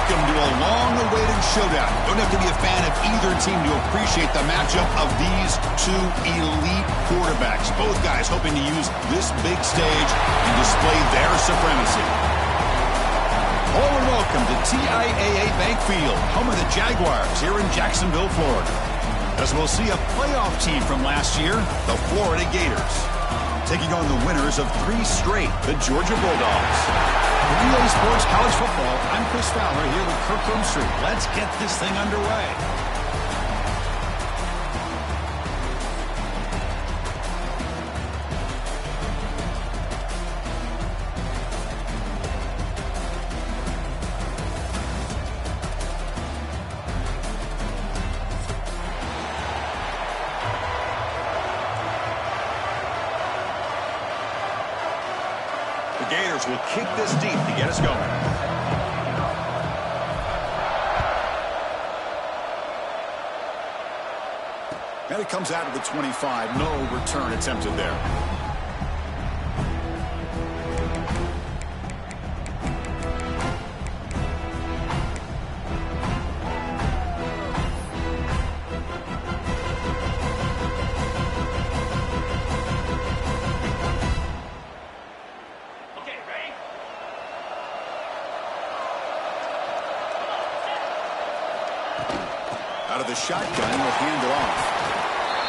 Welcome to a long-awaited showdown. Don't have to be a fan of either team to appreciate the matchup of these two elite quarterbacks. Both guys hoping to use this big stage and display their supremacy. Hello and welcome to TIAA Bank Field, home of the Jaguars here in Jacksonville, Florida. As we'll see a playoff team from last year, the Florida Gators, taking on the winners of 3 straight, the Georgia Bulldogs. Relay Sports College Football, I'm Chris Fowler here with Kirk Broomstreet. Let's get this thing underway. The Gators will kick this deep to get us going. And it comes out of the 25. No return attempted there. Out of the shotgun, he'll hand it off.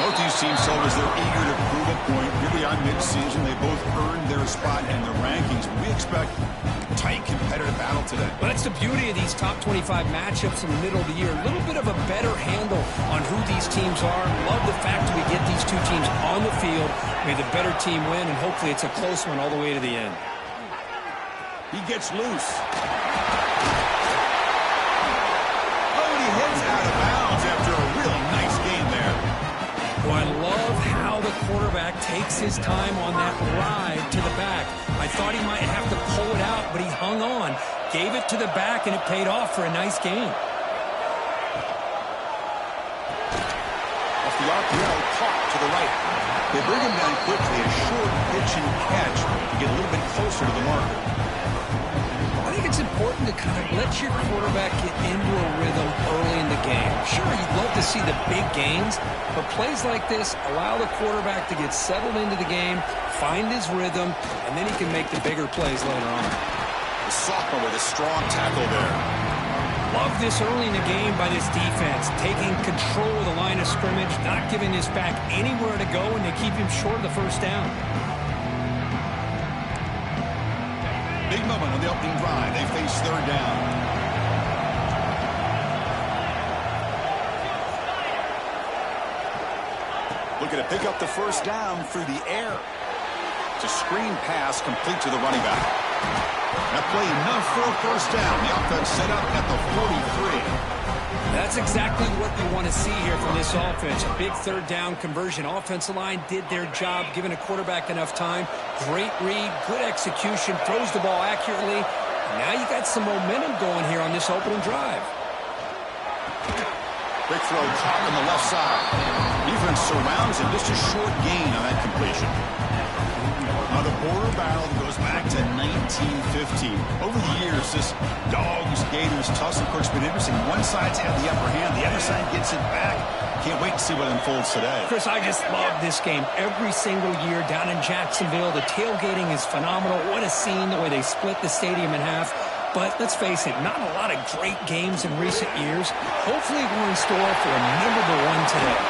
Both these teams told us they're eager to prove a point. Really on mid-season, they both earned their spot in the rankings. We expect a tight, competitive battle today. Well, that's the beauty of these top 25 matchups in the middle of the year. A little bit of a better handle on who these teams are. Love the fact that we get these two teams on the field. May the better team win, and hopefully it's a close one all the way to the end. He gets loose. Hits out of bounds after a real nice game there. Well, I love how the quarterback takes his time on that ride to the back. I thought he might have to pull it out, but he hung on, gave it to the back, and it paid off for a nice game. Off the RPO, caught to the right. They bring him down quickly, a short pitch and catch to get a little bit closer to the marker. I think it's important to kind of let your quarterback get into a rhythm early in the game. Sure, you'd love to see the big gains, but plays like this allow the quarterback to get settled into the game, find his rhythm, and then he can make the bigger plays later on. The sophomore with a strong tackle there. Love this early in the game by this defense, taking control of the line of scrimmage, not giving this back anywhere to go, and they keep him short of the first down. Big moment on the opening drive. They face third down. Looking to pick up the first down through the air. It's a screen pass complete to the running back. That play enough for a first down. The offense set up at the 43. That's exactly what you want to see here from this offense. A big third down conversion. Offensive line did their job, giving a quarterback enough time. Great read, good execution, throws the ball accurately. And now you got some momentum going here on this opening drive. Big throw caught on the left side. Defense surrounds him. Just a short gain on that completion. Now the border battle goes back to 1915. Over the years, this Dogs-Gators tussle, of course, been interesting. One side's had the upper hand. The other side gets it back. Can't wait to see what unfolds today. Chris, I just love this game every single year down in Jacksonville. The tailgating is phenomenal. What a scene, the way they split the stadium in half. But let's face it, not a lot of great games in recent years. Hopefully we're in store for a memorable one today.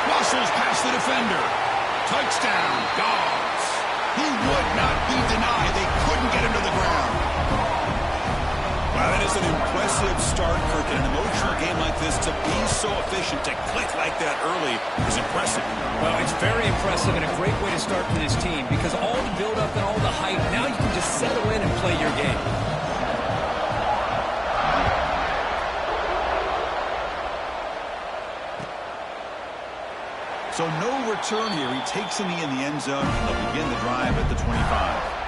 Muscles past the defender. Touchdown, Dogs. He would not be denied. They couldn't get him to the ground. Wow, that is an impressive start, Kirk. In an emotional game like this, to be so efficient, to click like that early is impressive. Well, it's very impressive and a great way to start for this team because all the build-up and all the hype, now you can just settle in and play your game. So no return here. He takes a knee in the end zone, and they'll begin the drive at the 25.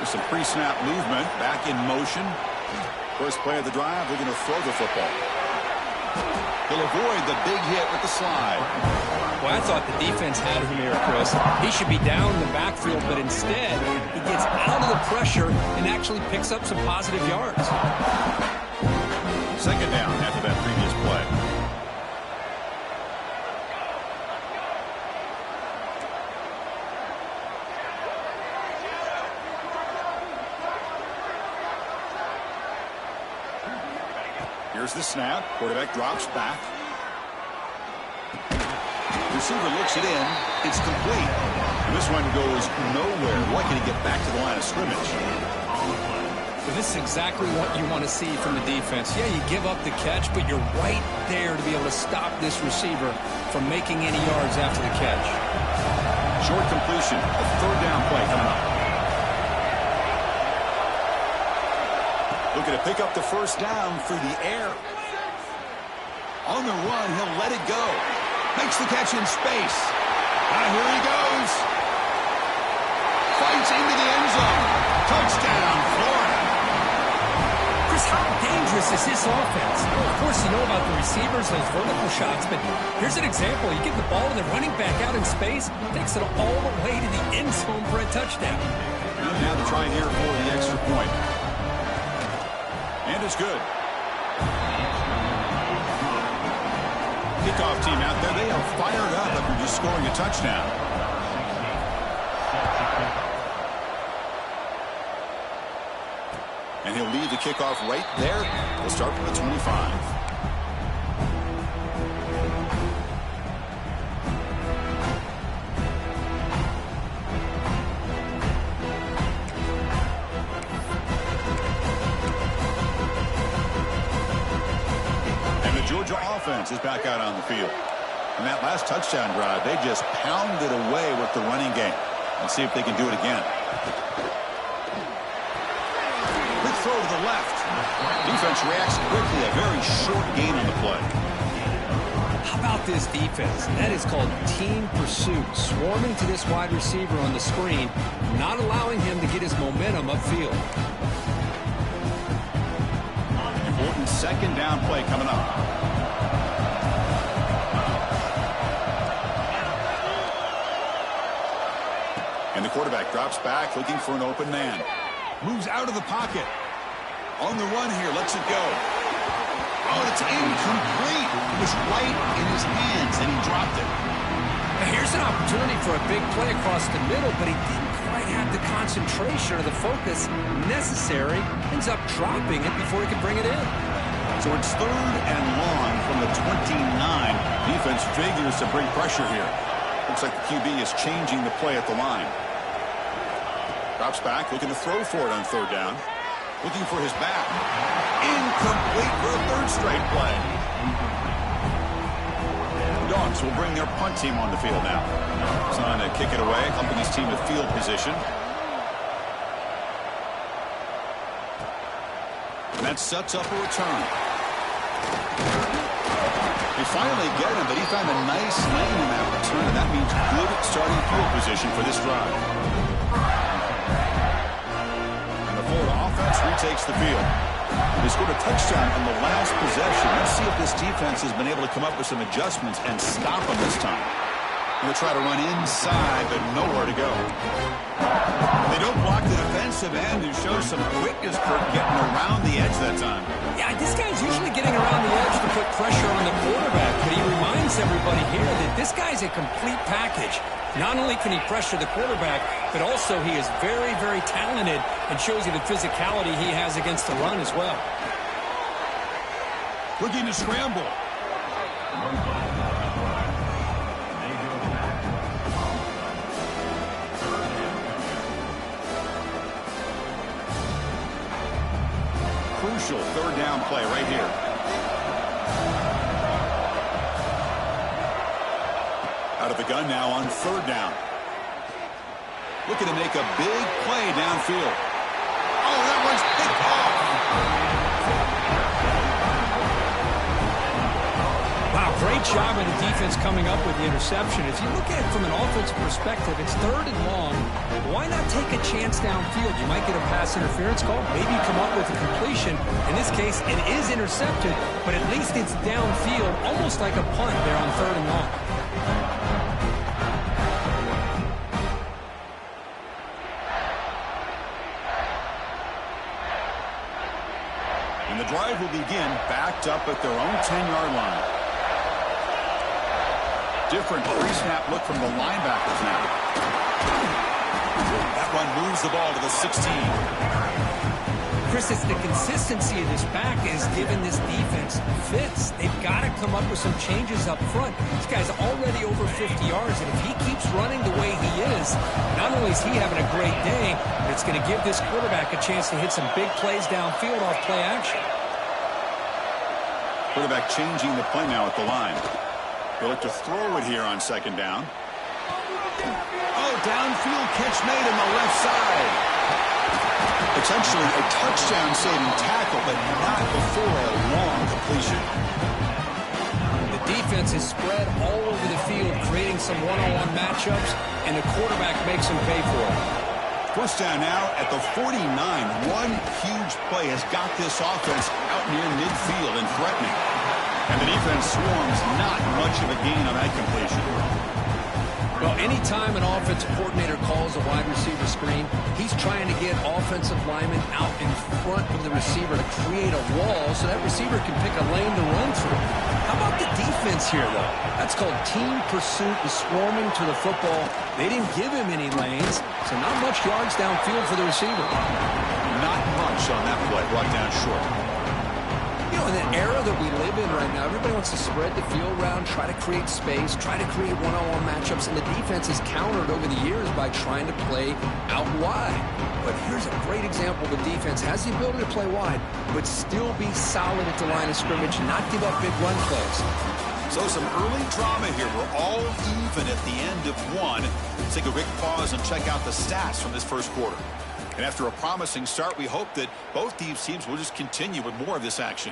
with some pre-snap movement. Back in motion. First play of the drive, they're going to throw the football. He'll avoid the big hit with the slide. Well, I thought the defense had him here, Chris. He should be down in the backfield, but instead he gets out of the pressure and actually picks up some positive yards. Second down after that previous play. Here's the snap. Quarterback drops back. Receiver looks it in. It's complete. And this one goes nowhere. Why can he get back to the line of scrimmage? Well, this is exactly what you want to see from the defense. Yeah, you give up the catch, but you're right there to be able to stop this receiver from making any yards after the catch. Short completion. A third down play coming up. Looking to pick up the first down through the air. On the run, he'll let it go. Makes the catch in space. Here he goes. Fights into the end zone. Touchdown, Florida. Chris, how dangerous is this offense? Well, of course, you know about the receivers, those vertical shots, but here's an example. You get the ball and the running back out in space, takes it all the way to the end zone for a touchdown. And now to try here for the extra point. And it's good. Kickoff team out there, they are fired up after just scoring a touchdown. And he'll leave the kickoff right there. We'll start from the 25. Georgia offense is back out on the field. In that last touchdown drive, they just pounded away with the running game. Let's see if they can do it again. Quick throw to the left. Defense reacts quickly. A very short gain on the play. How about this defense? That is called team pursuit. Swarming to this wide receiver on the screen, not allowing him to get his momentum upfield. Important second down play coming up. And the quarterback drops back, looking for an open man. Moves out of the pocket. On the run here, lets it go. Oh, it's incomplete. It was right in his hands, and he dropped it. Now here's an opportunity for a big play across the middle, but he didn't quite have the concentration or the focus necessary. Ends up dropping it before he could bring it in. So it's third and long from the 29. Defense figures to bring pressure here. Looks like the QB is changing the play at the line. Drops back, looking to throw for it on third down. Looking for his back. Incomplete for a third straight play. The Dogs will bring their punt team on the field now. It's on to kick it away, helping his team with field position. And that sets up a return. They finally get him, but he found a nice lane in that return, and that means good starting field position for this drive. And the Florida offense retakes the field. They scored a touchdown on the last possession. Let's see if this defense has been able to come up with some adjustments and stop them this time. They'll try to run inside, but nowhere to go. They don't block the defensive end, who shows some quickness for getting around the edge that time. Yeah, this guy's usually getting around the edge to put pressure on the quarterback, but he reminds everybody here that this guy's a complete package. Not only can he pressure the quarterback, but also he is very, very talented and shows you the physicality he has against the run as well. Looking to scramble. Crucial third down play right here. Out of the gun now on third down. Looking to make a big play downfield. Oh, that one's picked off. Wow, great Great job of the defense coming up with the interception. If you look at it from an offensive perspective, it's 3rd and long. Why not take a chance downfield? You might get a pass interference call. Maybe you come up with a completion. In this case, it is intercepted, but at least it's downfield, almost like a punt there on 3rd and long. And the drive will begin backed up at their own 10-yard line. Different pre-snap look from the linebackers now. That one moves the ball to the 16. Chris, it's the consistency of this back is giving this defense fits. They've got to come up with some changes up front. This guy's already over 50 yards, and if he keeps running the way he is, not only is he having a great day, but it's going to give this quarterback a chance to hit some big plays downfield off play action. Quarterback changing the play now at the line. He'll look to throw it here on 2nd down. Oh, downfield catch made on the left side. Potentially a touchdown-saving tackle, but not before a long completion. The defense is spread all over the field, creating some one-on-one matchups, and the quarterback makes them pay for it. First down now at the 49. One huge play has got this offense out near midfield and threatening. And the defense swarms, not much of a gain on that completion. Well, anytime an offensive coordinator calls a wide receiver screen, he's trying to get offensive linemen out in front of the receiver to create a wall so that receiver can pick a lane to run through. How about the defense here, though? That's called team pursuit and swarming to the football. They didn't give him any lanes, so not much yards downfield for the receiver. Not much on that play, brought down short. You know, in the era that we live in right now, everybody wants to spread the field around, try to create space, try to create one-on-one matchups, and the defense is countered over the years by trying to play out wide. But here's a great example. The defense has the ability to play wide, but still be solid at the line of scrimmage, not give up big run plays. So some early drama here. We're all even at the end of one. Let's take a quick pause and check out the stats from this first quarter. And after a promising start, we hope that both these teams will just continue with more of this action.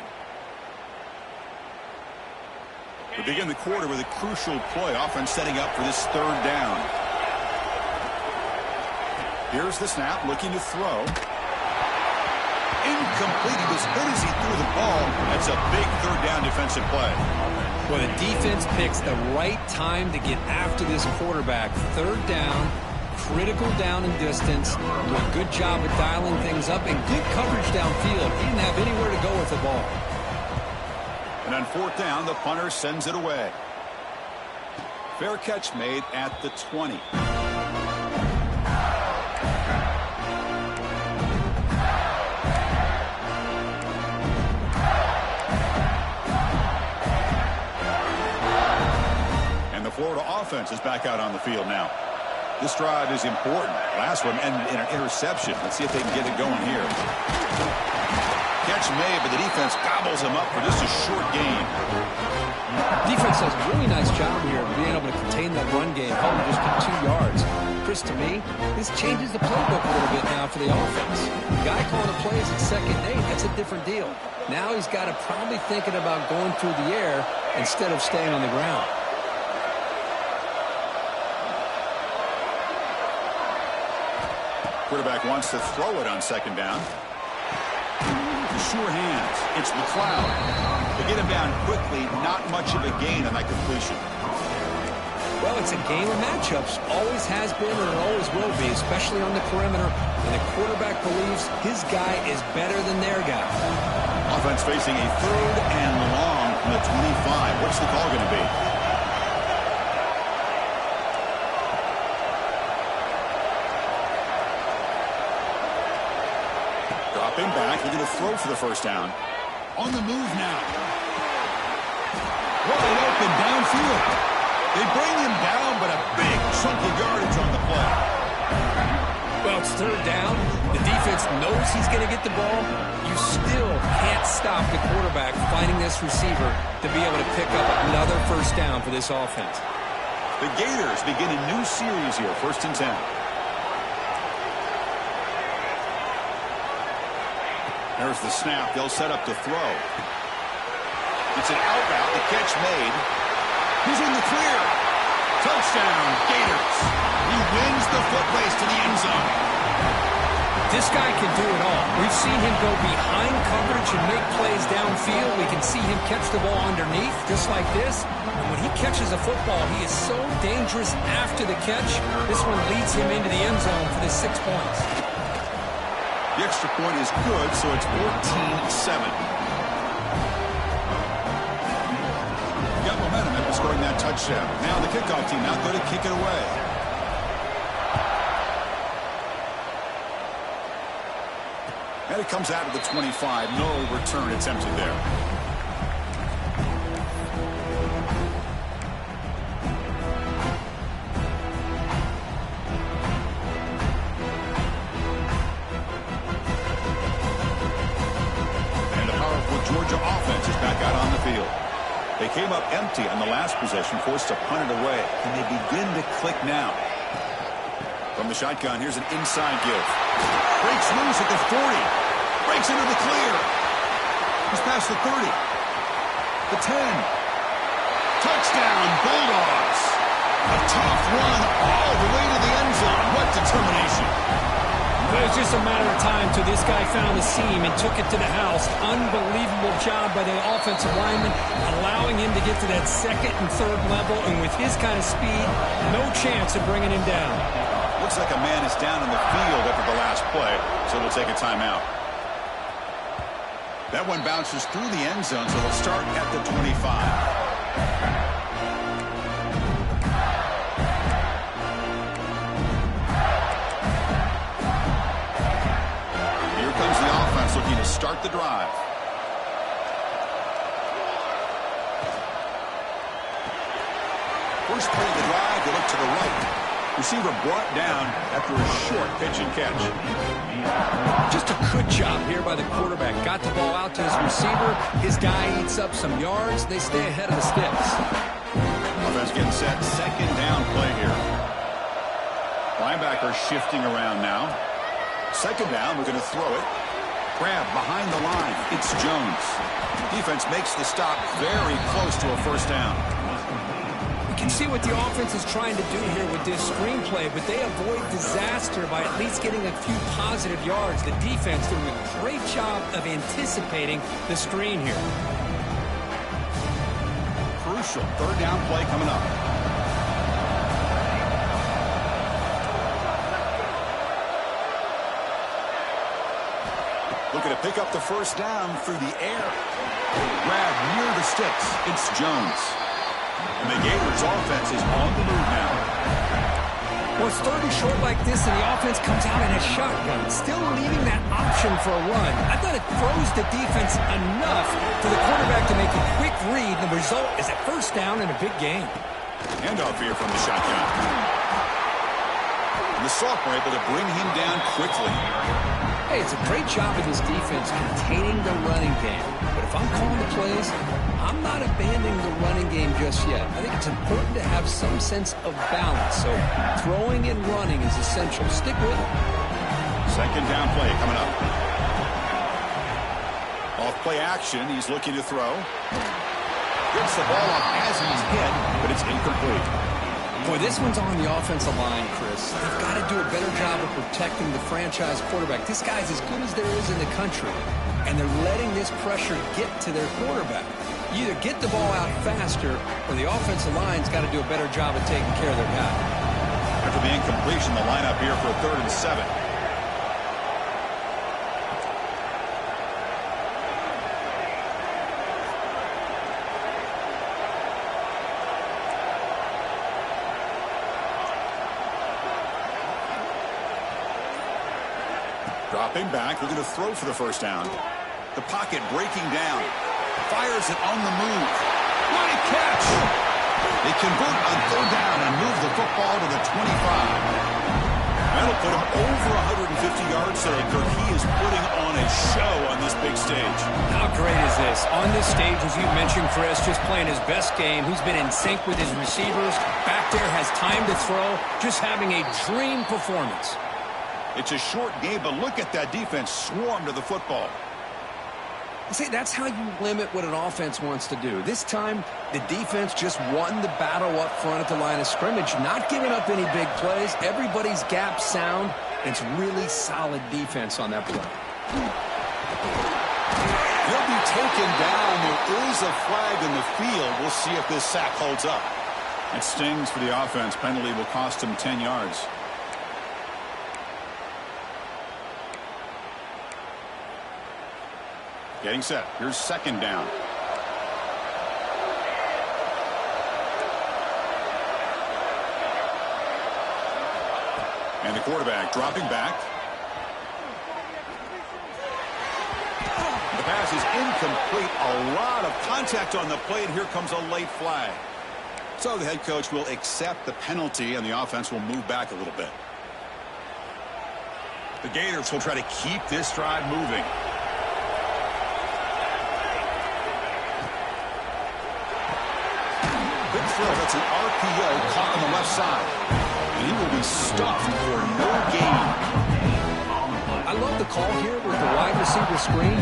We begin the quarter with a crucial play, offense setting up for this 3rd down. Here's the snap, looking to throw. Incomplete. He was hit as he threw the ball. That's a big 3rd down defensive play. Well, the defense picks the right time to get after this quarterback. 3rd down. Critical down and distance, do a good job of dialing things up, and good coverage downfield. He didn't have anywhere to go with the ball. And on 4th down, the punter sends it away. Fair catch made at the 20. And the Florida offense is back out on the field now. This drive is important. Last one ended in an interception. Let's see if they can get it going here. Catch made, but the defense gobbles him up for just a short gain. Defense does a really nice job here of being able to contain that run game, held just for 2 yards. Chris, to me, this changes the playbook a little bit now for the offense. The guy calling the plays at 2nd and 8, that's a different deal. Now he's got to probably thinking about going through the air instead of staying on the ground. Quarterback wants to throw it on 2nd down. Sure hands. It's McLeod. They get him down quickly. Not much of a gain on that completion. Well, it's a game of matchups. Always has been and it always will be, especially on the perimeter. And the quarterback believes his guy is better than their guy. Offense facing a 3rd and long from the 25. What's the call going to be? Dropping back, looking to throw for the 1st down. On the move now. Wide open downfield. They bring him down, but a big chunk of yardage on the play. Well, it's 3rd down. The defense knows he's going to get the ball. You still can't stop the quarterback finding this receiver to be able to pick up another 1st down for this offense. The Gators begin a new series here, 1st and 10. There's the snap. They'll set up to throw. It's an out route. The catch made. He's in the clear. Touchdown, Gators. He wins the foot race to the end zone. This guy can do it all. We've seen him go behind coverage and make plays downfield. We can see him catch the ball underneath, just like this. And when he catches a football, he is so dangerous after the catch. This one leads him into the end zone for the 6 points. The extra point is good, so it's 14-7. Got momentum after scoring that touchdown. Now the kickoff team out there to kick it away. And it comes out of the 25. No return attempted there. And the powerful Georgia offense is back out on the field. They came up empty on the last possession, forced to punt it away. And they begin to click now. From the shotgun, here's an inside give. Breaks loose at the 40. Breaks into the clear. He's past the 30. The 10. Touchdown, Bulldogs. A tough run all the way to the end zone. What determination. It was just a matter of time till this guy found the seam and took it to the house. Unbelievable job by the offensive lineman, allowing him to get to that second and third level. And with his kind of speed, no chance of bringing him down. Looks like a man is down in the field after the last play, so they'll take a timeout. That one bounces through the end zone, so they'll start at the 25. Looking to start the drive. First play of the drive, they look to the right. Receiver brought down after a short pitch and catch. Just a good job here by the quarterback. Got the ball out to his receiver. His guy eats up some yards. They stay ahead of the sticks. Offense getting set. Second down play here. Linebacker shifting around now. Second down, we're going to throw it. Grab behind the line. It's Jones. Defense makes the stop very close to a first down. You can see what the offense is trying to do here with this screenplay, but they avoid disaster by at least getting a few positive yards. The defense doing a great job of anticipating the screen here. Crucial third down play coming up. Looking to pick up the first down through the air. Grab near the sticks. It's Jones. And the Gators offense is on the move now. Well, it's third and short like this, and the offense comes out in a shotgun, still leaving that option for a run. I thought it throws the defense enough for the quarterback to make a quick read. The result is a first down in a big game. Handoff here from the shotgun. And the sophomore able to bring him down quickly. Hey, it's a great job of this defense containing the running game. But if I'm calling the plays, I'm not abandoning the running game just yet. I think it's important to have some sense of balance. So throwing and running is essential. Stick with it. Second down play coming up. Off play action. He's looking to throw. Gets the ball up as he's hit, but it's incomplete. Boy, this one's on the offensive line, Chris. They've got to do a better job of protecting the franchise quarterback. This guy's as good as there is in the country, and they're letting this pressure get to their quarterback. You either get the ball out faster, or the offensive line's got to do a better job of taking care of their guy. After the incompletion, the lineup here for a 3rd and 7. Dropping back, looking to throw for the first down. The pocket breaking down. Fires it on the move. What a catch! They convert on 3rd down and move the football to the 25. That'll put him over 150 yards today, Kirk. He is putting on a show on this big stage. How great is this? On this stage, as you mentioned, Chris, just playing his best game. He's been in sync with his receivers. Back there, has time to throw. Just having a dream performance. It's a short game, but look at that defense swarm to the football. See, that's how you limit what an offense wants to do. This time, the defense just won the battle up front at the line of scrimmage, not giving up any big plays. Everybody's gap sound. It's really solid defense on that play. He'll be taken down. There is a flag in the field. We'll see if this sack holds up. It stings for the offense. Penalty will cost him 10 yards. Getting set. Here's second down. And the quarterback dropping back. The pass is incomplete. A lot of contact on the play, and here comes a late flag. So the head coach will accept the penalty, and the offense will move back a little bit. The Gators will try to keep this drive moving. Good throw. That's an RPO caught on the left side. And he will be stuffed for no gain. I love the call here with the wide receiver screen.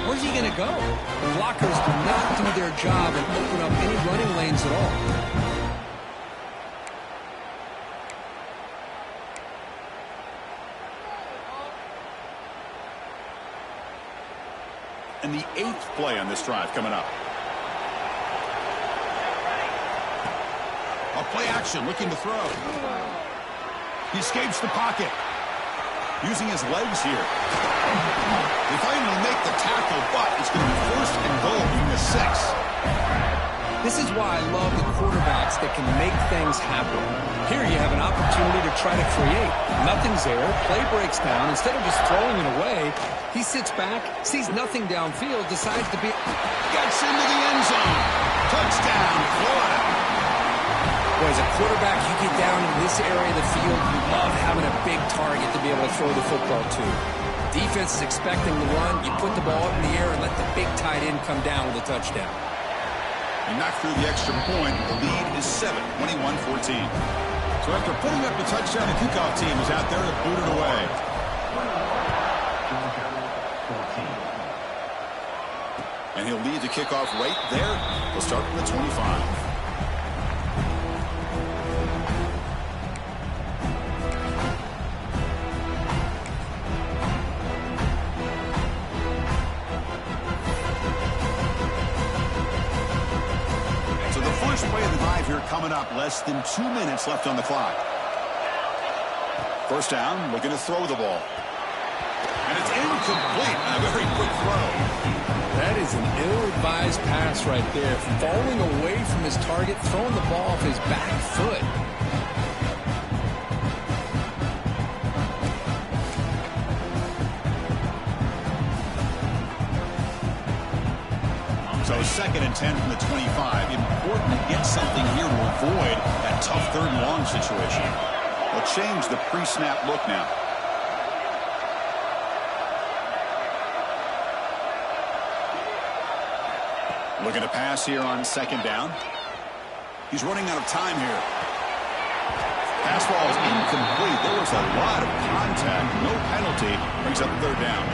Where's he going to go? The blockers do not do their job and open up any running lanes at all. And the 8th play on this drive coming up. A play action, looking to throw. He escapes the pocket. Using his legs here. They finally make the tackle, but it's going to be first and goal from the 6. This is why I love the quarterbacks that can make things happen. Here you have an opportunity to try to create. Nothing's there. Play breaks down. Instead of just throwing it away, he sits back, sees nothing downfield, decides to be... Gets into the end zone. Touchdown, Florida. Boy, as a quarterback, you get down in this area of the field, you love having a big target to be able to throw the football to. Defense is expecting the run. You put the ball up in the air and let the big tight end come down with a touchdown. He knocked through the extra point. The lead is 7, 21-14. So after putting up the touchdown, the kickoff team is out there to boot it away. And he'll lead the kickoff right there. He'll start from the 25. First play of the drive here coming up. Less than 2 minutes left on the clock. First down, looking to throw the ball. And it's incomplete. A very quick throw. That is an ill-advised pass right there. Falling away from his target, throwing the ball off his back foot. So 2nd and 10 from the 25. Important to get something here to avoid that tough 3rd and long situation. They'll change the pre-snap look now. Looking to pass here on 2nd down. He's running out of time here. Pass ball is incomplete. There was a lot of contact. No penalty. Brings up 3rd down.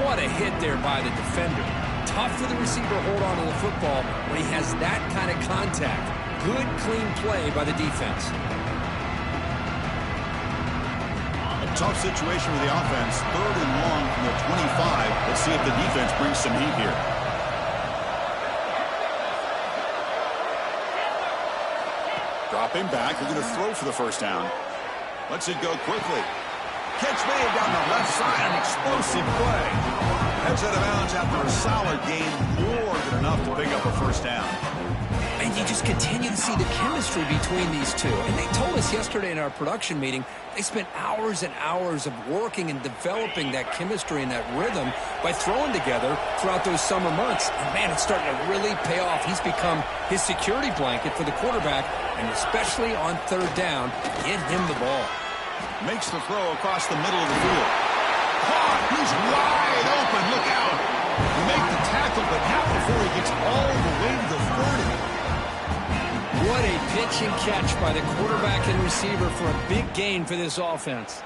What a hit there by the defender. Tough for the receiver to hold on to the football when he has that kind of contact. Good, clean play by the defense. A tough situation for the offense. 3rd and long from the 25. Let's see if the defense brings some heat here. Dropping back. We're going to throw for the first down. Lets it go quickly. Catch made down the left side. An explosive play. Heads out of bounds after a solid game. More than enough to pick up a first down. And you just continue to see the chemistry between these two. And they told us yesterday in our production meeting, they spent hours and hours of working and developing that chemistry and that rhythm by throwing together throughout those summer months. And man, it's starting to really pay off. He's become his security blanket for the quarterback, and especially on 3rd down, get him the ball. Makes the throw across the middle of the field. Caught! He's wide open. Look out! You make the tackle, but not before he gets all the way to the 30. What a pitch and catch by the quarterback and receiver for a big gain for this offense.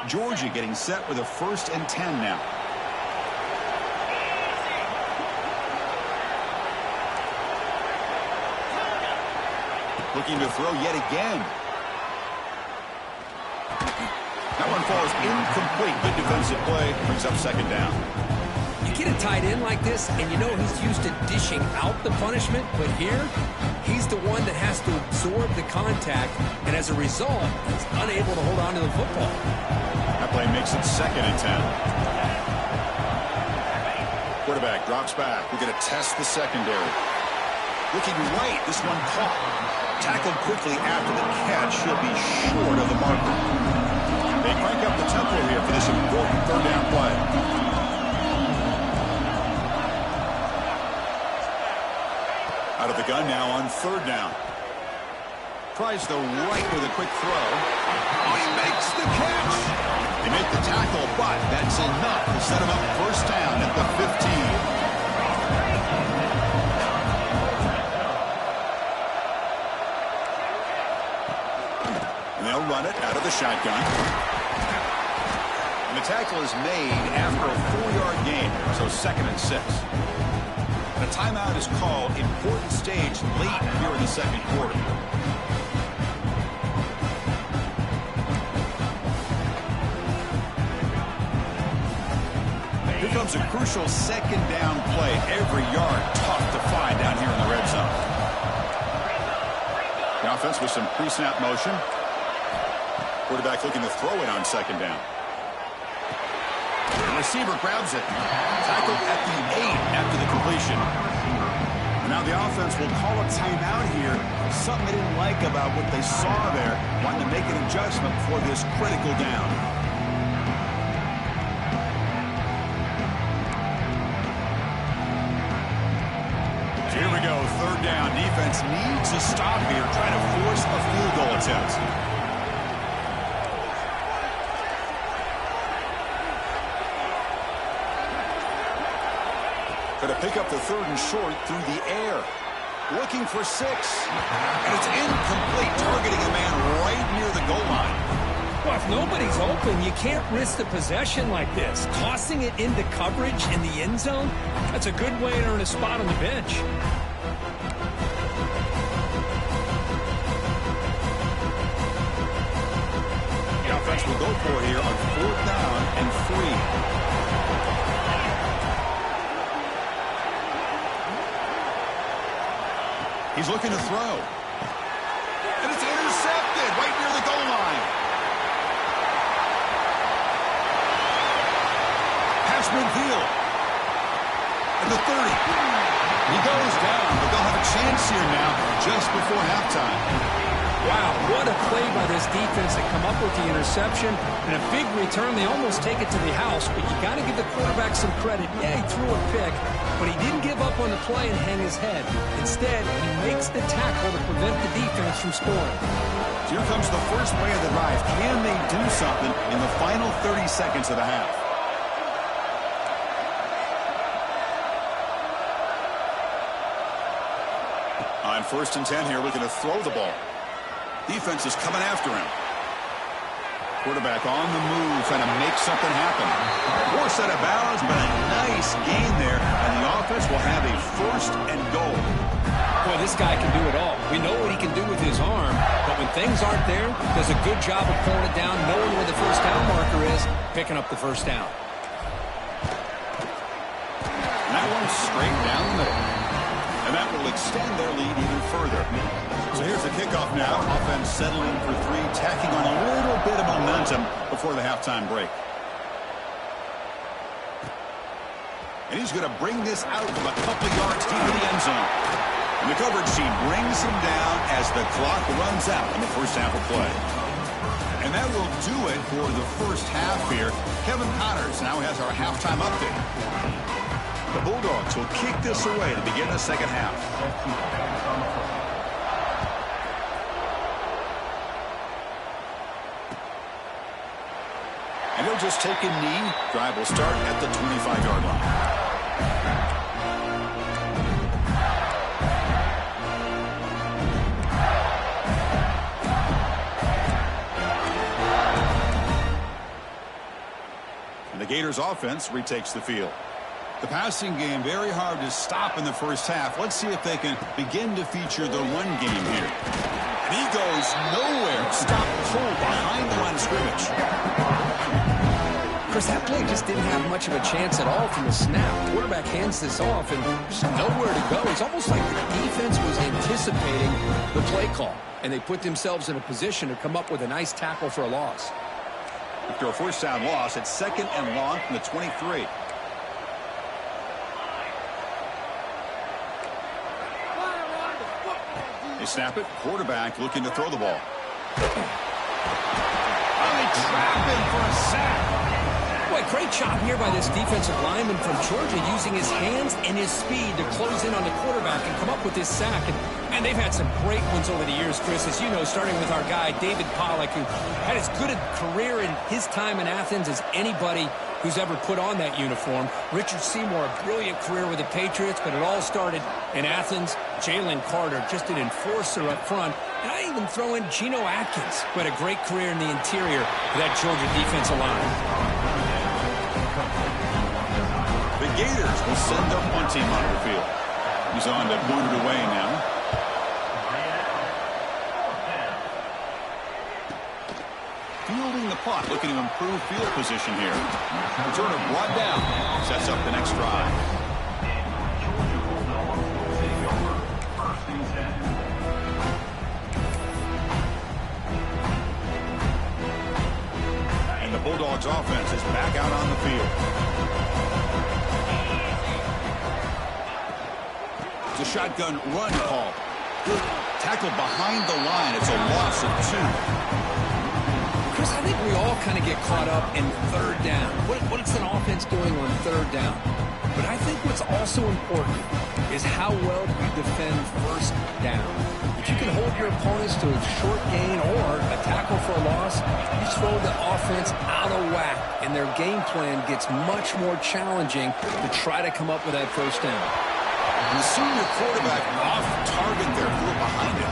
Georgia getting set with a 1st and 10 now. Looking to throw yet again. That one falls incomplete. Good defensive play. Brings up 2nd down. You get a tight end like this, and you know he's used to dishing out the punishment, but here, he's the one that has to absorb the contact, and as a result, he's unable to hold on to the football. That play makes it 2nd and 10. Quarterback drops back. We're going to test the secondary. Looking right, this one caught. Tackled quickly after the catch. He'll be short of the marker. They crank up the tempo here for this important 3rd down play. Out of the gun now on 3rd down. Tries the right with a quick throw. Oh, he makes the catch. They make the tackle, but that's enough to set him up 1st down at the 15. They'll run it out of the shotgun. And the tackle is made after a 4-yard gain, so 2nd and 6. The timeout is called. Important stage late here in the 2nd quarter. Here comes a crucial 2nd down play. Every yard tough to find down here in the red zone. The offense with some pre-snap motion. Quarterback looking to throw it on 2nd down. The receiver grabs it. Tackled at the 8 after the completion. And now the offense will call a timeout here. Something they didn't like about what they saw there. Wanting to make an adjustment for this critical down. So here we go, 3rd down. Defense needs a stop here, trying to force a field goal attempt. To pick up the 3rd and short through the air. Looking for 6. And it's incomplete, targeting a man right near the goal line. Well, if nobody's open, you can't risk the possession like this. Tossing it into coverage in the end zone, that's a good way to earn a spot on the bench. The offense will go for here on 4th down and 3. He's looking to throw. And it's intercepted right near the goal line. Pass midfield. And the 30. He goes down, but they'll have a chance here now just before halftime. Wow, what a play by this defense to come up with the interception. And a big return. They almost take it to the house, but you got to give the quarterback some credit. Yeah, he threw a pick, but he didn't give up on the play and hang his head. Instead, he makes the tackle to prevent the defense from scoring. Here comes the first play of the drive. Can they do something in the final 30 seconds of the half? On 1st and 10 here, looking to throw the ball. Defense is coming after him. Quarterback on the move, trying to make something happen. Poor set of balance, but a nice gain there, and the offense will have a 1st and goal. Boy, this guy can do it all. We know what he can do with his arm, but when things aren't there, does a good job of pulling it down, knowing where the 1st down marker is, picking up the 1st down. And that one's straight down the middle. And that will extend their lead even further. So here's the kickoff now. Offense settling for 3, tacking on a little bit of momentum before the halftime break. And he's going to bring this out from a couple yards deep in the end zone. And the coverage team brings him down as the clock runs out in the 1st half of play. And that will do it for the 1st half here. Kevin Connors now has our halftime update. The Bulldogs will kick this away to begin the 2nd half. And he'll just take a knee. Drive will start at the 25-yard line. And the Gators offense retakes the field. The passing game very hard to stop in the first half. Let's see if they can begin to feature the run game here. And he goes nowhere. Stop cold behind the line of scrimmage. Chris, that play just didn't have much of a chance at all from the snap. Quarterback hands this off and there's nowhere to go. It's almost like the defense was anticipating the play call, and they put themselves in a position to come up with a nice tackle for a loss. After a first down loss, it's 2nd and long from the 23. They snap it. Quarterback looking to throw the ball. Oh, they trap him for a sack. Boy, great job here by this defensive lineman from Georgia using his hands and his speed to close in on the quarterback and come up with this sack. And they've had some great ones over the years, Chris, as you know, starting with our guy, David Pollack, who had as good a career in his time in Athens as anybody who's ever put on that uniform. Richard Seymour, a brilliant career with the Patriots, but it all started in Athens. Jalen Carter, just an enforcer up front. And I even throw in Geno Atkins, who had a great career in the interior of that Georgia defensive line. The Gators will send their punt team onto the field. He's on to boot it away now. Fielding the punt, looking to improve field position here. Returner brought down, sets up the next drive. And the Bulldogs offense is back out on the field. It's a shotgun run call. Good tackle behind the line. It's a loss of 2. Chris, I think we all kind of get caught up in third down. What is an offense doing on third down? But I think what's also important is how well you defend first down. If you can hold your opponents to a short gain or a tackle for a loss, you throw the offense out of whack, and their game plan gets much more challenging to try to come up with that first down. The senior quarterback off target there, threw it behind him.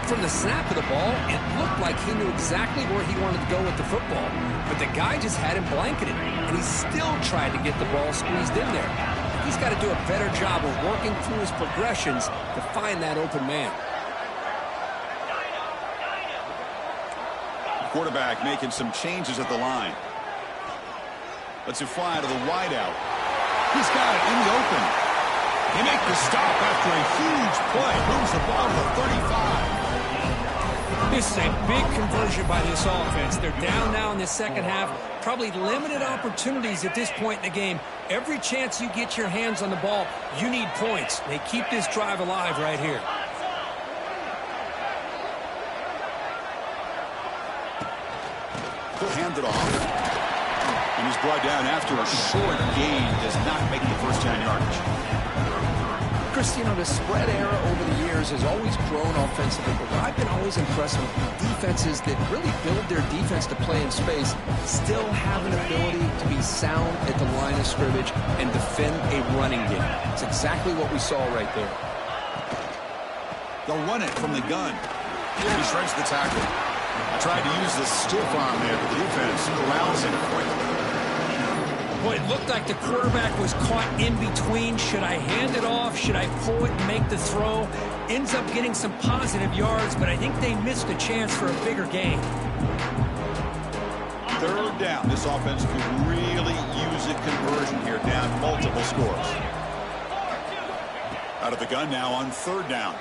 From the snap of the ball, it looked like he knew exactly where he wanted to go with the football, but the guy just had him blanketed, and he still tried to get the ball squeezed in there. He's got to do a better job of working through his progressions to find that open man. Quarterback making some changes at the line. Lets it fly to the wideout. He's got it in the open. He makes the stop after a huge play. Moves the ball to the 35. This is a big conversion by this offense. They're down now in the second half. Probably limited opportunities at this point in the game. Every chance you get your hands on the ball, you need points. They keep this drive alive right here. He'll hand it off. And he's brought down after a short gain. Does not make the first down yardage. Chris, you know, the spread era over the years has always grown offensively, but what I've been always impressed with defenses that really build their defense to play in space still have an ability to be sound at the line of scrimmage and defend a running game. It's exactly what we saw right there. They'll run it from the gun. He shreds the tackle. I tried to use the stiff arm there, but the defense corrals him quickly. Boy, it looked like the quarterback was caught in between. Should I hand it off? Should I pull it and make the throw? Ends up getting some positive yards, but I think they missed a chance for a bigger gain. Third down. This offense could really use a conversion here, down multiple scores. Out of the gun now on third down.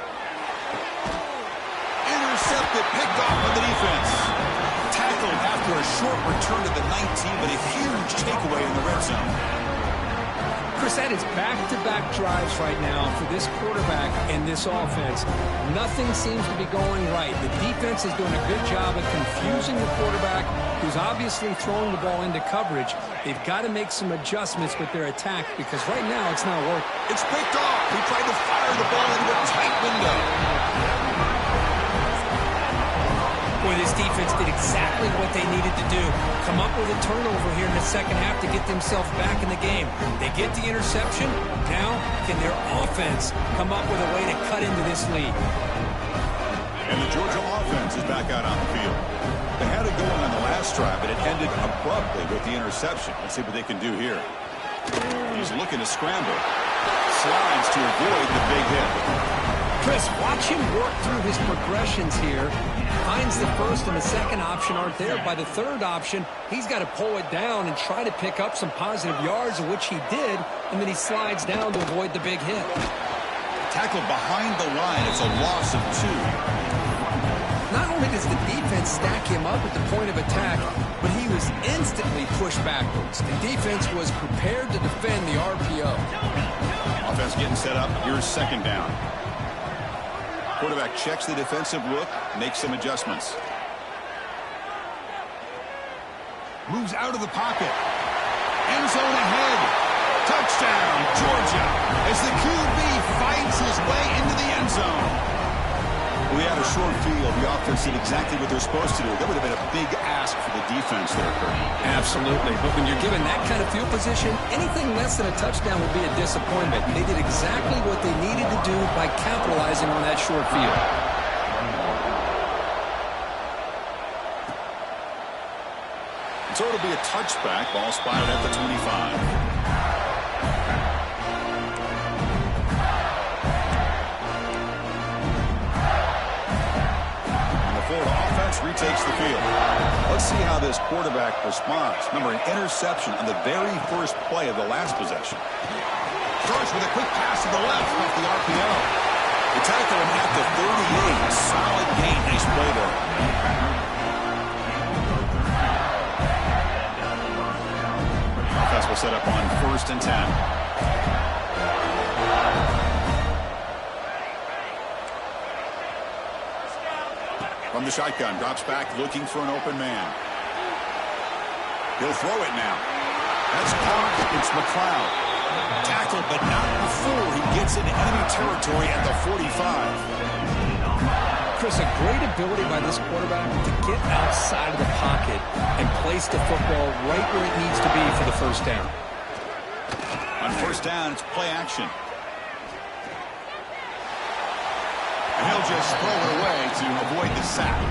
Intercepted, picked off by the defense. Tackled after a short return to the 19, but a huge takeaway in the red zone. Chris, that is back-to-back drives right now for this quarterback and this offense. Nothing seems to be going right. The defense is doing a good job of confusing the quarterback, who's obviously throwing the ball into coverage. They've got to make some adjustments with their attack because right now it's not working. It's picked off. He tried to fire the ball into a tight window. Boy, this defense did exactly what they needed to do. Come up with a turnover here in the second half to get themselves back in the game. They get the interception. Now, can their offense come up with a way to cut into this lead? And the Georgia offense is back out on the field. They had it going on the last drive, but it ended abruptly with the interception. Let's see what they can do here. He's looking to scramble. Slides to avoid the big hit. Chris, watch him work through his progressions here. Finds the first and the second option aren't there. By the third option, he's got to pull it down and try to pick up some positive yards, which he did, and then he slides down to avoid the big hit. Tackled behind the line. It's a loss of 2. Not only does the defense stack him up at the point of attack, but he was instantly pushed backwards. The defense was prepared to defend the RPO. Offense getting set up. Here's second down. Quarterback checks the defensive look, makes some adjustments. Moves out of the pocket. End zone ahead. Touchdown, Georgia, as the QB fights his way into the end zone. We had a short field. The offense did exactly what they're supposed to do. That would have been a big ask for the defense there, Kurt. Absolutely. But when you're given that kind of field position, anything less than a touchdown would be a disappointment. They did exactly what they needed to do by capitalizing on that short field. So it'll be a touchback. Ball spotted at the 25. Retakes the field. Let's see how this quarterback responds. Remember, an interception on the very first play of the last possession. Starts with a quick pass to the left off the RPO. They tackle him at the 38. Solid gain. Nice play there. Offense will set up on 1st and 10. From the shotgun, drops back, looking for an open man. He'll throw it now. That's caught. It's McLeod. Tackled, but not before he gets into enemy territory at the 45. Chris, a great ability by this quarterback to get outside of the pocket and place the football right where it needs to be for the first down. On 1st down, it's play action. And he'll just throw it away to avoid the sack.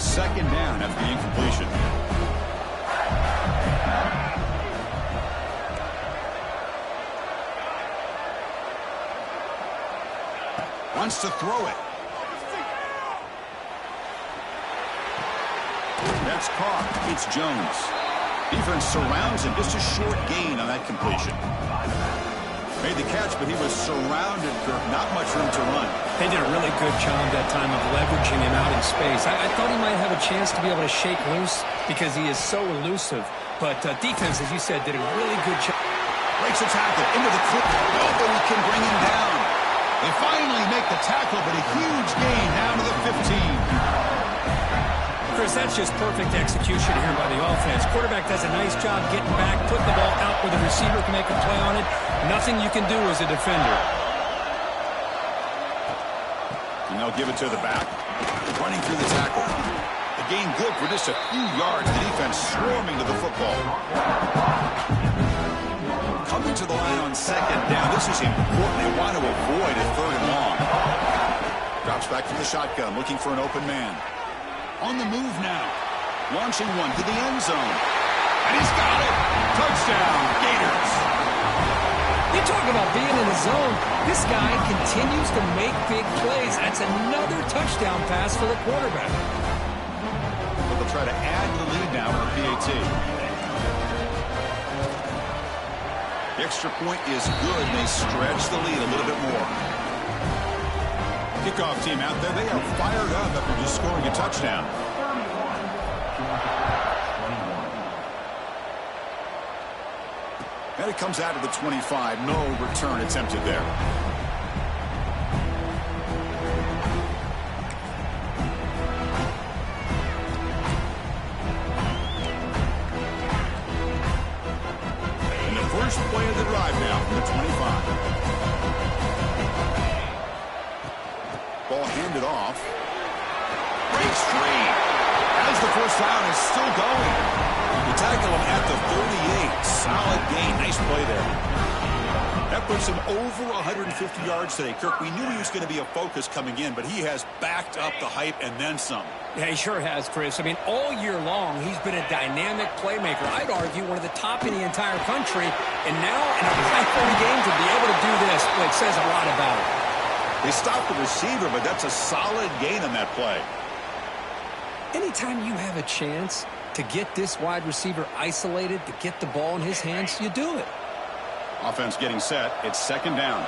Second down after the incompletion. Wants to throw it. That's caught. It's Jones. Defense surrounds him. Just a short gain on that completion. Made the catch, but he was surrounded for not much room to run. They did a really good job that time of leveraging him out in space. I thought he might have a chance to be able to shake loose because he is so elusive. But defense, as you said, did a really good job. Breaks a tackle into the clip. Nobody can bring him down. They finally make the tackle, but a huge gain down to the 15. Chris, that's just perfect execution here by the offense. Quarterback does a nice job getting back, putting the ball out where the receiver can make a play on it. Nothing you can do as a defender. And they'll give it to the back. Running through the tackle. The gain good for just a few yards. The defense swarming to the football. Coming to the line on 2nd down. This is important. They want to avoid a 3rd and long. Drops back from the shotgun, looking for an open man. On the move now. Launching one to the end zone. And he's got it. Touchdown, Gators. You talk about being in the zone. This guy continues to make big plays. That's another touchdown pass for the quarterback. They'll try to add to the lead now with the PAT. The extra point is good. They stretch the lead a little bit more. Kickoff team out there. They are fired up after just scoring a touchdown. And it comes out of the 25. No return attempted there. And the first play of the drive now from the 25. Ball handed off. Breaks free. As the first down is still going. You tackle him at the 38. Solid gain. Nice play there. That puts him over 150 yards today. Kirk, we knew he was going to be a focus coming in, but he has backed up the hype and then some. Yeah, he sure has, Chris. I mean, all year long, he's been a dynamic playmaker. I'd argue one of the top in the entire country. And now, in a high-quality game, to be able to do this, well, it says a lot about it. They stopped the receiver, but that's a solid gain on that play. Anytime you have a chance to get this wide receiver isolated, to get the ball in his hands, you do it. Offense getting set. It's second down.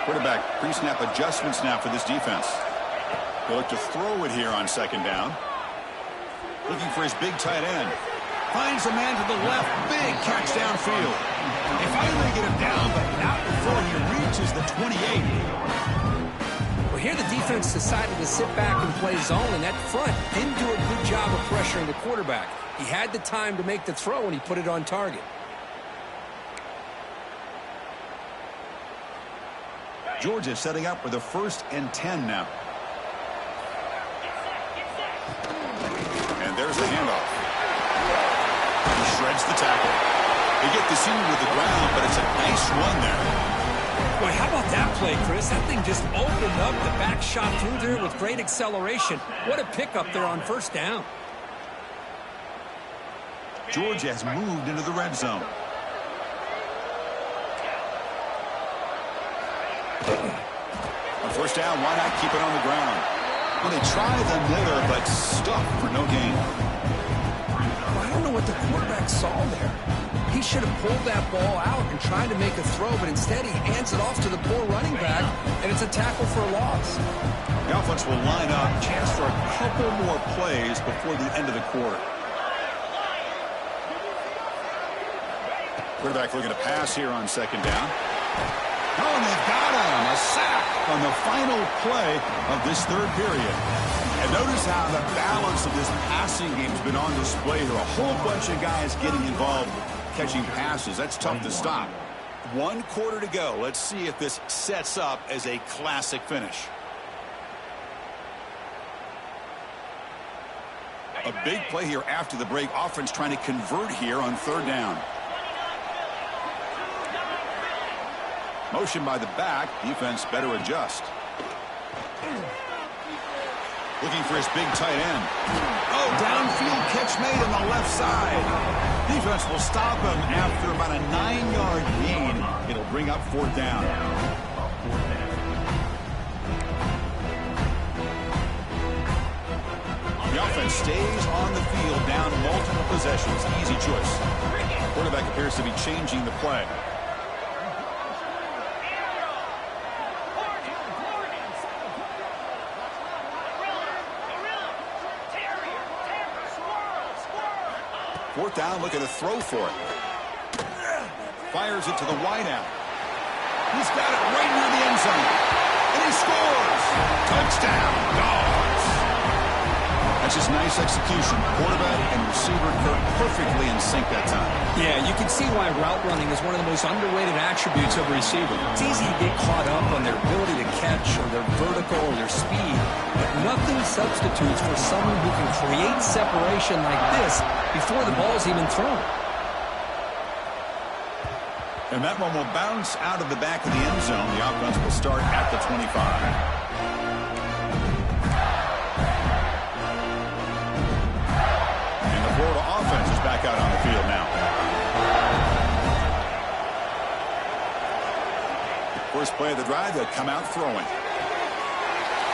Quarterback pre-snap adjustments now for this defense. They'll look to throw it here on second down. Looking for his big tight end. Finds a man to the left. Big catch downfield. They finally get him down, but not before he reaches the 28. Well, here the defense decided to sit back and play zone, and that front didn't do a good job of pressuring the quarterback. He had the time to make the throw, and he put it on target. Georgia setting up with a 1st and 10 now. And there's the handoff. He shreds the tackle. They get the senior with the ground, but it's a nice run there. Boy, how about that play, Chris? That thing just opened up. The back shot through there with great acceleration. What a pickup there on first down. Georgia has moved into the red zone. On first down, why not keep it on the ground? Well, they try the Miller, but stuck for no gain. Well, I don't know what the quarterback saw there. He should have pulled that ball out and tried to make a throw, but instead he hands it off to the poor running back, and it's a tackle for a loss. The offense will line up. Chance for a couple more plays before the end of the quarter. Quarterback looking to pass here on second down. Oh, and they've got him. A sack on the final play of this third period. And notice how the balance of this passing game has been on display here. A whole bunch of guys getting involved catching passes. That's tough to stop. 1 quarter to go. Let's see if this sets up as a classic finish. A big play here after the break. Offense trying to convert here on third down. Motion by the back. Defense better adjust. Looking for his big tight end. Oh, downfield catch made on the left side. Defense will stop him after about a 9-yard gain. It'll bring up fourth down. The offense stays on the field down multiple possessions. Easy choice. Quarterback appears to be changing the play. Fourth down, looking to throw for it. Fires it to the wideout. He's got it right near the end zone. And he scores! Touchdown, Dogs! That's just nice execution. Quarterback and receiver perfectly in sync that time. Yeah, you can see why route running is one of the most underrated attributes of a receiver. It's easy to get caught up on their ability to catch or their vertical or their speed, but nothing substitutes for someone who can create separation like this before the ball's even thrown. And that one will bounce out of the back of the end zone. The offense will start at the 25. Florida offense is back out on the field now. First play of the drive, they'll come out throwing.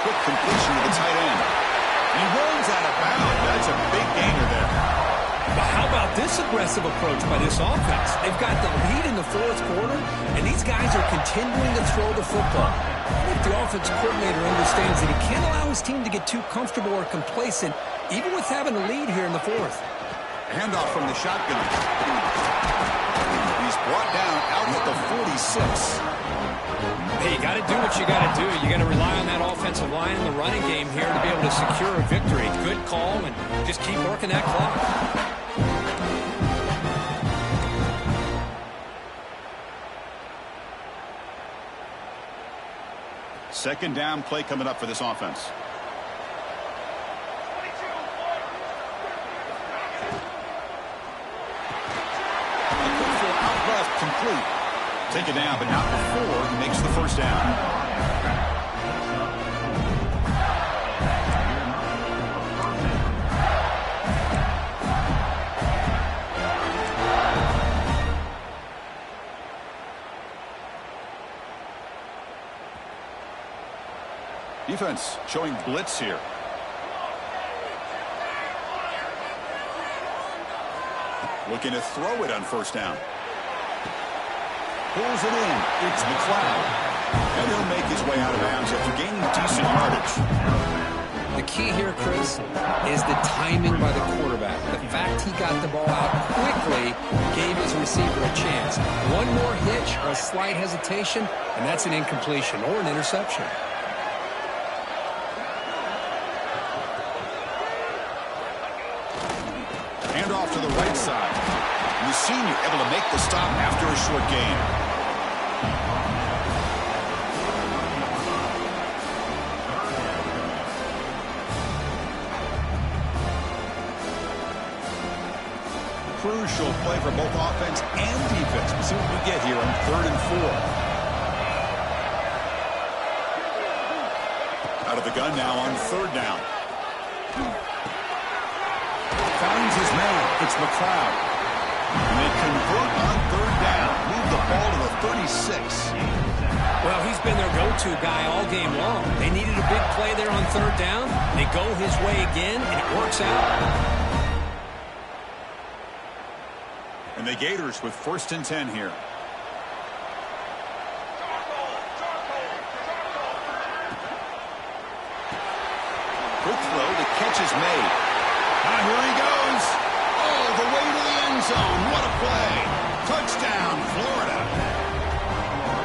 Quick completion to the tight end. And he runs out of bounds. That's a big gainer there. But how about this aggressive approach by this offense? They've got the lead in the fourth quarter, and these guys are continuing to throw the football. I think the offense coordinator understands that he can't allow his team to get too comfortable or complacent, even with having a lead here in the fourth. Handoff from the shotgun. He's brought down out at the 46. Hey, you got to do what you got to do. You got to rely on that offensive line in the running game here to be able to secure a victory. Good call, and just keep working that clock. Second down play coming up for this offense. Take it down, but not before he makes the first down. Defense showing blitz here. Looking to throw it on first down. Pulls it in. It's McLeod. And he'll make his way out of bounds after gaining decent yardage. The key here, Chris, is the timing by the quarterback. The fact he got the ball out quickly gave his receiver a chance. One more hitch or a slight hesitation, and that's an incompletion or an interception. Off to the right side. And the senior able to make the stop after a short gain. Crucial play for both offense and defense. We'll see what we get here on 3rd and 4. Out of the gun now on 3rd down. Finds his man. It's McLeod. And they convert on 3rd down. Move the ball to the 36. Well, he's been their go-to guy all game long. They needed a big play there on 3rd down. They go his way again, and it works out. And the Gators with 1st and 10 here. Quick throw. The catch is made. Here he goes. Oh, the way to the end zone. What a play. Touchdown, Florida.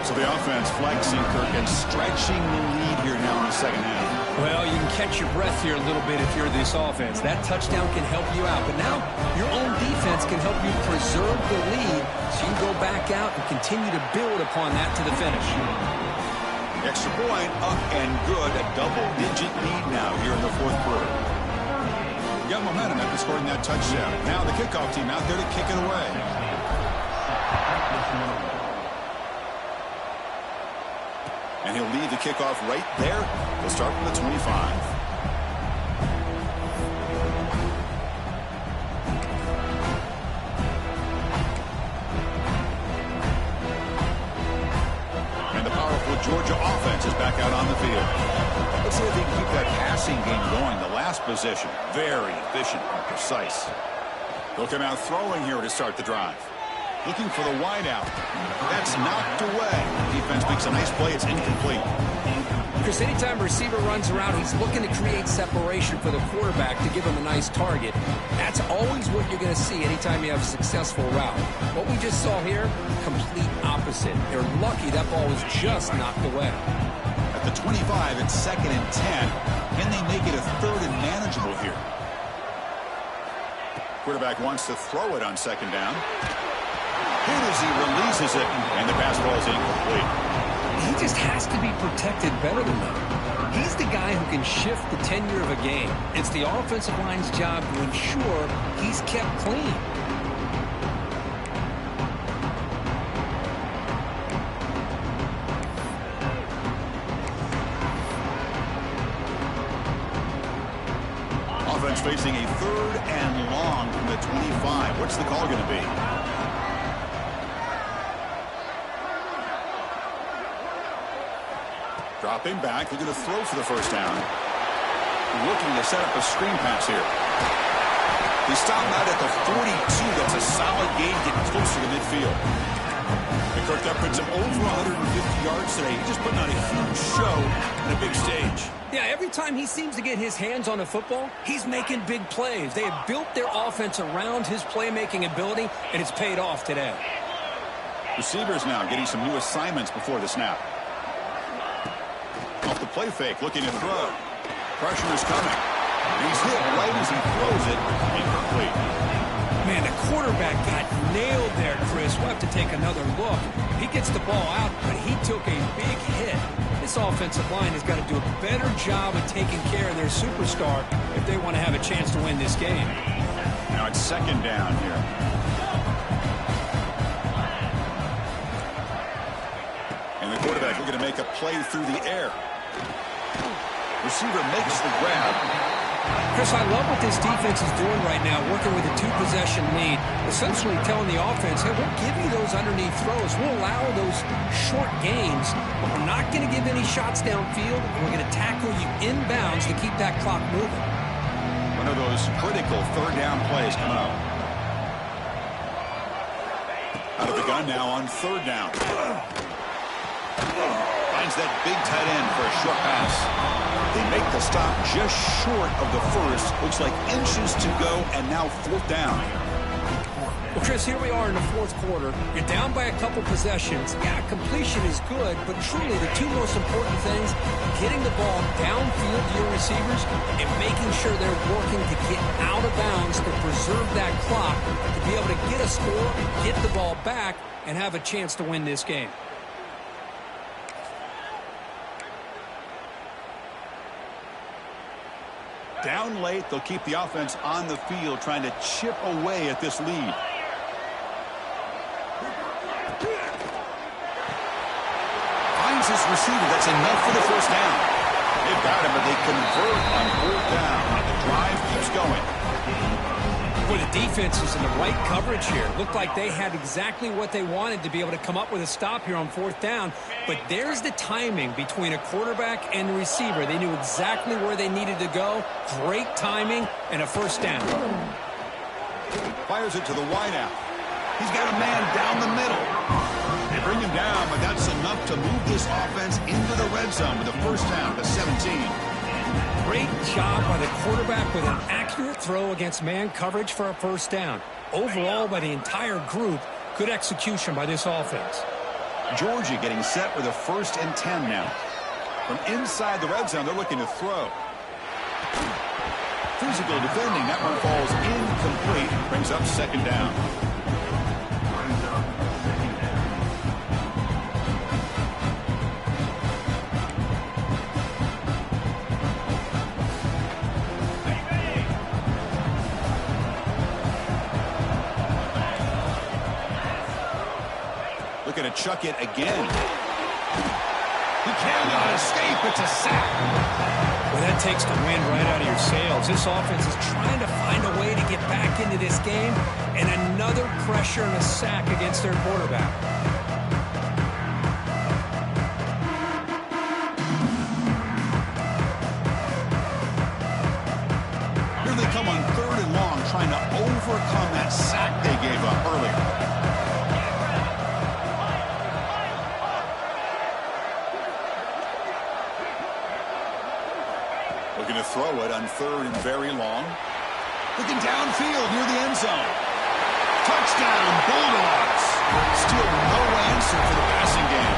So the offense flexing, Kirk, and stretching the lead here now in the second half. Well, you can catch your breath here a little bit if you're this offense. That touchdown can help you out. But now your own defense can help you preserve the lead so you can go back out and continue to build upon that to the finish. Extra point up and good. A double-digit lead now here in the 4th quarter. Got momentum after scoring that touchdown. Now the kickoff team out there to kick it away. And he'll leave the kickoff right there. He'll start from the 25. And the powerful Georgia offense is back out on the field. Let's see if they can keep that passing game going. The last possession, very efficient and precise. They'll come out throwing here to start the drive. Looking for the wide out. That's knocked away. Defense makes a nice play. It's incomplete. Chris, anytime a receiver runs around, he's looking to create separation for the quarterback to give him a nice target. That's always what you're going to see anytime you have a successful route. What we just saw here, complete opposite. They're lucky that ball was just knocked away. At the 25, it's 2nd and 10. Can they make it a 3rd and manageable here? Quarterback wants to throw it on 2nd down. Here as he releases it, and the pass ball is incomplete. He just has to be protected better than that. He's the guy who can shift the tenure of a game. It's the offensive line's job to ensure he's kept clean. Offense facing a 3rd and long from the 25. What's the call going to be? Dropping back, looking to throw for the first down. Looking to set up a screen pass here. He stopped out at the 42. That's a solid gain, getting closer to midfield. And Kirk, that puts him over 150 yards today. He's just putting on a huge show on a big stage. Yeah, every time he seems to get his hands on a football, he's making big plays. They have built their offense around his playmaking ability, and it's paid off today. Receivers now getting some new assignments before the snap. Off the play fake, looking to throw. Pressure is coming. And he's hit right as he throws it. Incomplete. Man, the quarterback got nailed there, Chris. We'll have to take another look. He gets the ball out, but he took a big hit. This offensive line has got to do a better job of taking care of their superstar if they want to have a chance to win this game. Now it's 2nd down here. Quarterback looking to make a play through the air. Receiver makes the grab. Chris, I love what this defense is doing right now, working with a two-possession lead, essentially telling the offense, hey, we'll give you those underneath throws. We'll allow those short gains, but we're not going to give any shots downfield, and we're going to tackle you inbounds to keep that clock moving. One of those critical third down plays coming up. Out of the gun now on third down. Finds that big tight end for a short pass. They make the stop just short of the first. Looks like inches to go, and now fourth down. Well, Chris, here we are in the fourth quarter. You're down by a couple possessions. Yeah, completion is good, but truly the two most important things, getting the ball downfield to your receivers and making sure they're working to get out of bounds to preserve that clock, to be able to get a score, get the ball back, and have a chance to win this game. Down late, they'll keep the offense on the field, trying to chip away at this lead. Finds his receiver. That's enough for the first down. They've got him, but they convert on fourth down. The drive keeps going. Boy, the defense is in the right coverage here. Looked like they had exactly what they wanted to be able to come up with a stop here on fourth down. But there's the timing between a quarterback and the receiver. They knew exactly where they needed to go. Great timing and a first down. Fires it to the wideout. He's got a man down the middle. They bring him down, but that's enough to move this offense into the red zone with a first down to 17. Great job by the quarterback with an accurate throw against man coverage for a first down. Overall, by the entire group, good execution by this offense. Georgia getting set with a 1st and 10 now. From inside the red zone, they're looking to throw. Physical defending. That one falls incomplete. Brings up second down. Looking to chuck it again. He cannot escape. It's a sack. Well, that takes the wind right out of your sails. This offense is trying to find a way to get back into this game, and another pressure and a sack against their quarterback. Here they come on 3rd and long, trying to overcome that sack they gave up earlier. Looking to throw it on 3rd and very long. Looking downfield near the end zone. Touchdown, Bulldogs. Still no answer for the passing game.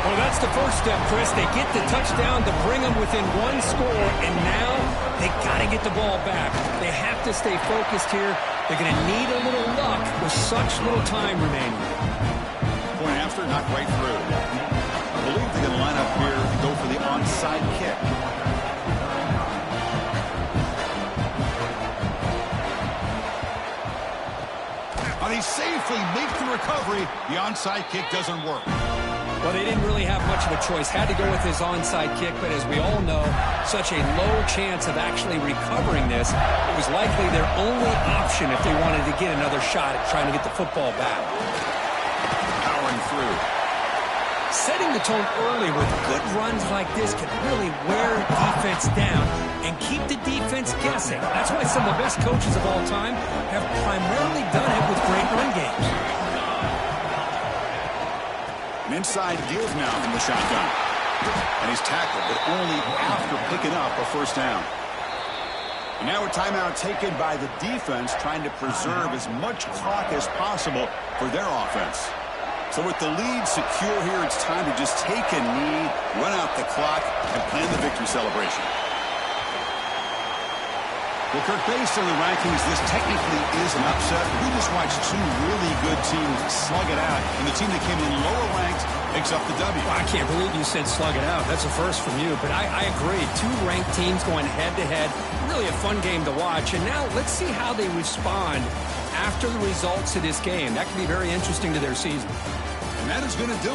Well, that's the first step, Chris. They get the touchdown to bring them within one score, and now they got to get the ball back. They have to stay focused here. They're going to need a little luck with such little time remaining. Point after, not right through. I believe they're going to line up here to go for the onside kick. They safely make the recovery. The onside kick doesn't work. Well, they didn't really have much of a choice. Had to go with his onside kick, but as we all know, such a low chance of actually recovering this. It was likely their only option if they wanted to get another shot at trying to get the football back. Powering through. Setting the tone early with good runs like this can really wear defense down and keep the defense guessing. That's why some of the best coaches of all time have primarily done it with great run games. An inside give now from the shotgun. And he's tackled, but only after picking up a first down. And now a timeout taken by the defense, trying to preserve as much clock as possible for their offense. So with the lead secure here, it's time to just take a knee, run out the clock, and plan the victory celebration. Well, Kirk, based on the rankings, this technically is an upset. We just watched two really good teams slug it out, and the team that came in lower ranked picks up the W. Well, I can't believe you said slug it out. That's a first from you, but I agree. Two ranked teams going head-to-head. Really a fun game to watch. And now let's see how they respond after the results of this game. That can be very interesting to their season. And that is going to do